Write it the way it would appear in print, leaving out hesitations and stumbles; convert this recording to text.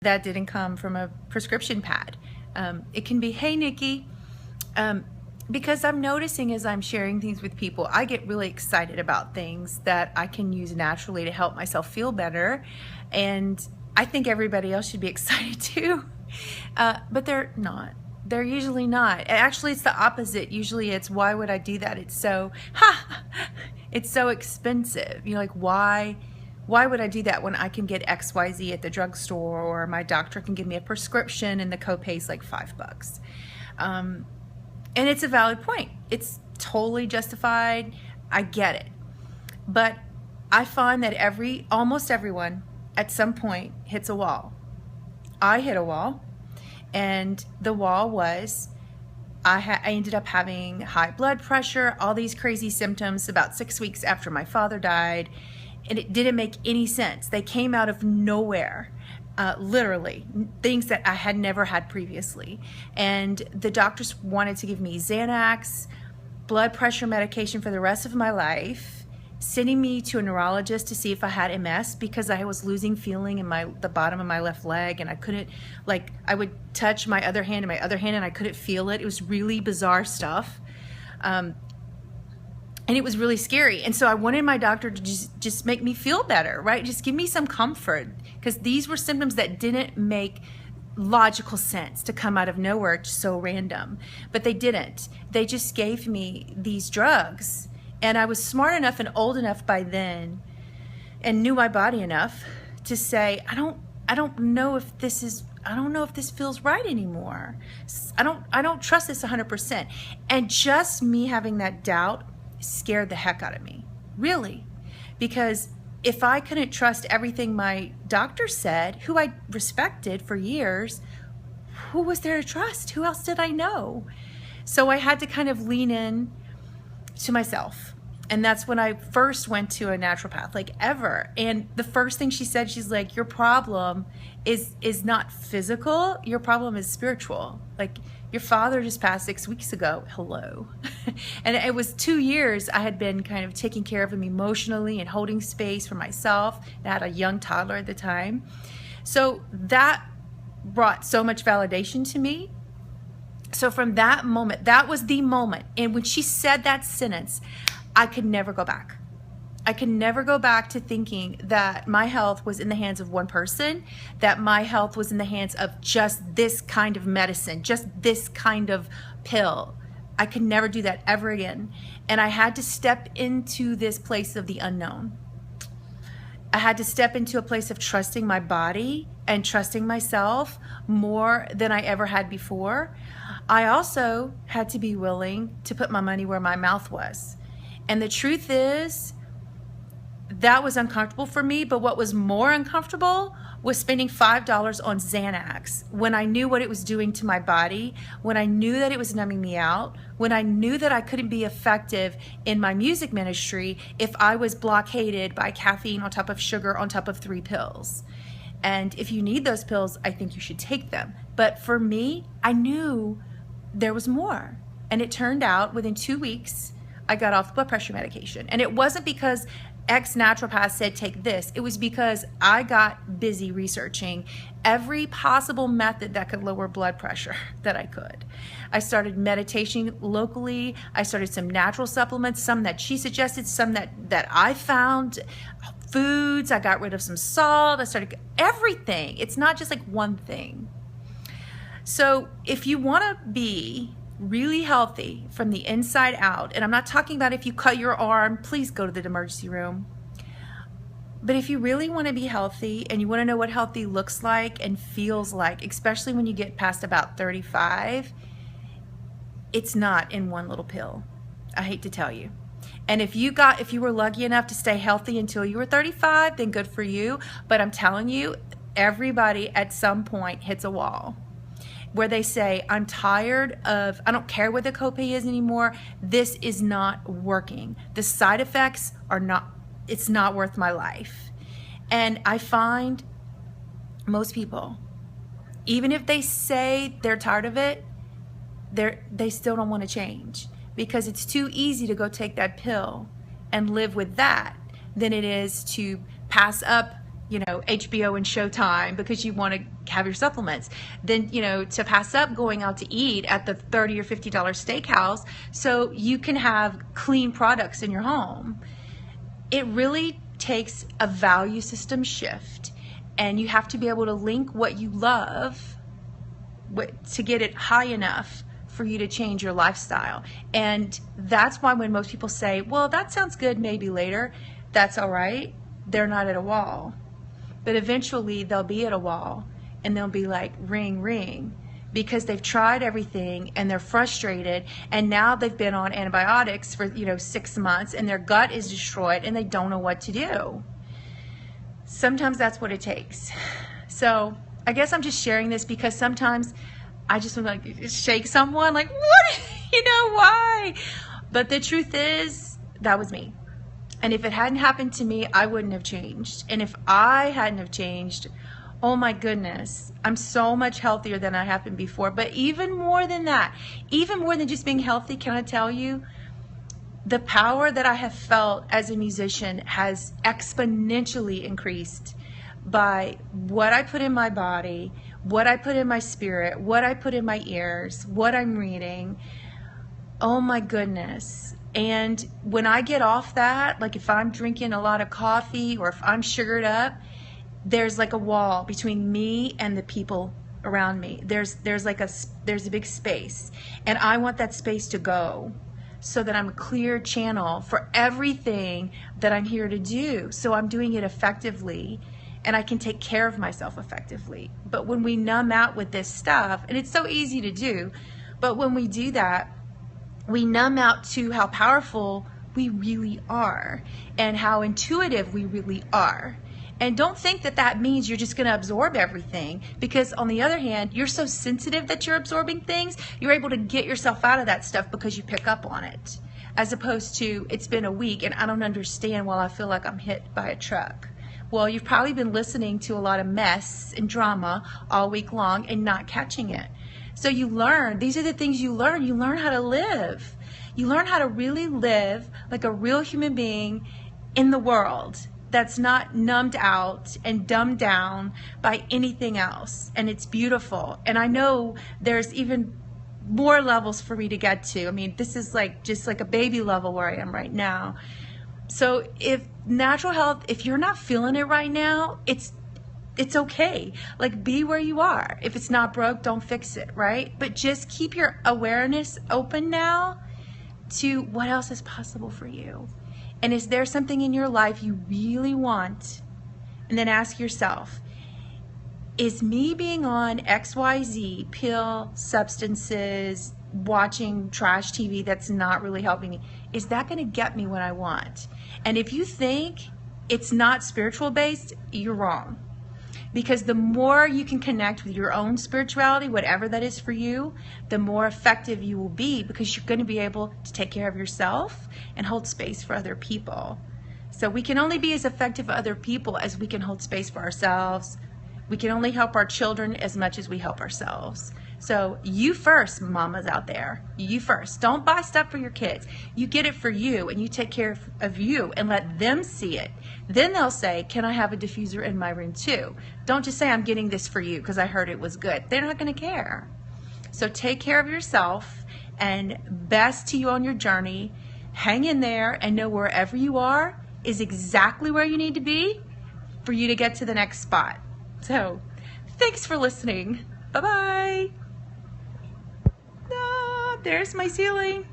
that didn't come from a prescription pad. It can be, hey, Nikki, because I'm noticing as I'm sharing things with people, I get really excited about things that I can use naturally to help myself feel better. And I think everybody else should be excited too. But they're not. They're usually not. Actually, it's the opposite. Usually it's, why would I do that? It's so, it's so expensive. You know, like, why would I do that when I can get XYZ at the drugstore, or my doctor can give me a prescription and the copay's like $5. And it's a valid point. It's totally justified. I get it. But I find that almost everyone at some point hits a wall. I hit a wall, and the wall was I ended up having high blood pressure, all these crazy symptoms about 6 weeks after my father died, and it didn't make any sense. They came out of nowhere. Literally, things that I had never had previously. And the doctors wanted to give me Xanax, blood pressure medication for the rest of my life, sending me to a neurologist to see if I had MS, because I was losing feeling in the bottom of my left leg, and I couldn't, like, I would touch my other hand and I couldn't feel it. It was really bizarre stuff. And it was really scary. And so I wanted my doctor to just make me feel better, right? Just give me some comfort, because these were symptoms that didn't make logical sense to come out of nowhere, just so random. But they didn't. They just gave me these drugs. And I was smart enough and old enough by then, and knew my body enough to say, I don't know if this feels right anymore. I don't trust this 100%. And just me having that doubt scared the heck out of me, really, because if I couldn't trust everything my doctor said, who I respected for years, who was there to trust? Who else did I know? So I had to kind of lean in to myself. And that's when I first went to a naturopath, like, ever. And the first thing she said, she's like, your problem is not physical, your problem is spiritual. Like, your father just passed 6 weeks ago. Hello. And it was 2 years I had been kind of taking care of him emotionally and holding space for myself. And I had a young toddler at the time. So that brought so much validation to me. So from that moment, that was the moment. And when she said that sentence, I could never go back. I could never go back to thinking that my health was in the hands of one person, that my health was in the hands of just this kind of medicine, just this kind of pill. I could never do that ever again. And I had to step into this place of the unknown. I had to step into a place of trusting my body and trusting myself more than I ever had before. I also had to be willing to put my money where my mouth was. And the truth is, that was uncomfortable for me, but what was more uncomfortable was spending $5 on Xanax when I knew what it was doing to my body, when I knew that it was numbing me out, when I knew that I couldn't be effective in my music ministry if I was blockaded by caffeine on top of sugar on top of 3 pills. And if you need those pills, I think you should take them. But for me, I knew there was more. And it turned out within 2 weeks, I got off blood pressure medication. And it wasn't because X naturopath said take this. It was because I got busy researching every possible method that could lower blood pressure that I could. I started meditation locally. I started some natural supplements, some that she suggested, some that I found, foods. I got rid of some salt. I started everything. It's not just like one thing. So if you want to be really healthy from the inside out, and I'm not talking about if you cut your arm, please go to the emergency room. But if you really want to be healthy and you want to know what healthy looks like and feels like, especially when you get past about 35, it's not in one little pill. I hate to tell you. And if you were lucky enough to stay healthy until you were 35, then good for you. But I'm telling you, everybody at some point hits a wall where they say, I'm tired of, I don't care what the copay is anymore. This is not working. The side effects are not, it's not worth my life. And I find most people, even if they say they're tired of it, they still don't want to change, because it's too easy to go take that pill and live with that than it is to pass up HBO and Showtime because you want to have your supplements. Then, to pass up going out to eat at the $30 or $50 steakhouse so you can have clean products in your home. It really takes a value system shift, and you have to be able to link what you love to get it high enough for you to change your lifestyle. And that's why when most people say, well, that sounds good, maybe later, that's all right. They're not at a wall. But eventually they'll be at a wall and they'll be like, ring, ring, because they've tried everything and they're frustrated, and now they've been on antibiotics for 6 months and their gut is destroyed and they don't know what to do. Sometimes that's what it takes. So I guess I'm just sharing this because sometimes I just want to like shake someone like, what? Why? But the truth is, that was me. And if it hadn't happened to me, I wouldn't have changed. And if I hadn't have changed, oh my goodness, I'm so much healthier than I have been before. But even more than that, even more than just being healthy, can I tell you, the power that I have felt as a musician has exponentially increased by what I put in my body, what I put in my spirit, what I put in my ears, what I'm reading. Oh my goodness. And when I get off that, like if I'm drinking a lot of coffee or if I'm sugared up, there's like a wall between me and the people around me. There's a big space, and I want that space to go so that I'm a clear channel for everything that I'm here to do. So I'm doing it effectively and I can take care of myself effectively. But when we numb out with this stuff, and it's so easy to do, but when we do that, we numb out to how powerful we really are and how intuitive we really are. And don't think that that means you're just going to absorb everything, because on the other hand, you're so sensitive that you're absorbing things, you're able to get yourself out of that stuff because you pick up on it. As opposed to, it's been a week and I don't understand why I feel like I'm hit by a truck. Well, you've probably been listening to a lot of mess and drama all week long and not catching it. So you learn, these are the things you learn. You learn how to live. You learn how to really live like a real human being in the world that's not numbed out and dumbed down by anything else. And it's beautiful. And I know there's even more levels for me to get to. I mean, this is like just like a baby level where I am right now. So if natural health, if you're not feeling it right now, it's okay. Like, be where you are. If it's not broke, don't fix it, right? But just keep your awareness open now to what else is possible for you. And is there something in your life you really want? And then ask yourself, is me being on XYZ, pill, substances, watching trash TV that's not really helping me, is that going to get me what I want? And if you think it's not spiritual based, you're wrong. Because the more you can connect with your own spirituality, whatever that is for you, the more effective you will be, because you're going to be able to take care of yourself and hold space for other people. So we can only be as effective for other people as we can hold space for ourselves. We can only help our children as much as we help ourselves. So you first, mamas out there, you first. Don't buy stuff for your kids. You get it for you and you take care of you and let them see it. Then they'll say, can I have a diffuser in my room too? Don't just say, I'm getting this for you because I heard it was good. They're not going to care. So take care of yourself, and best to you on your journey. Hang in there and know wherever you are is exactly where you need to be for you to get to the next spot. So thanks for listening. Bye-bye. There's my ceiling.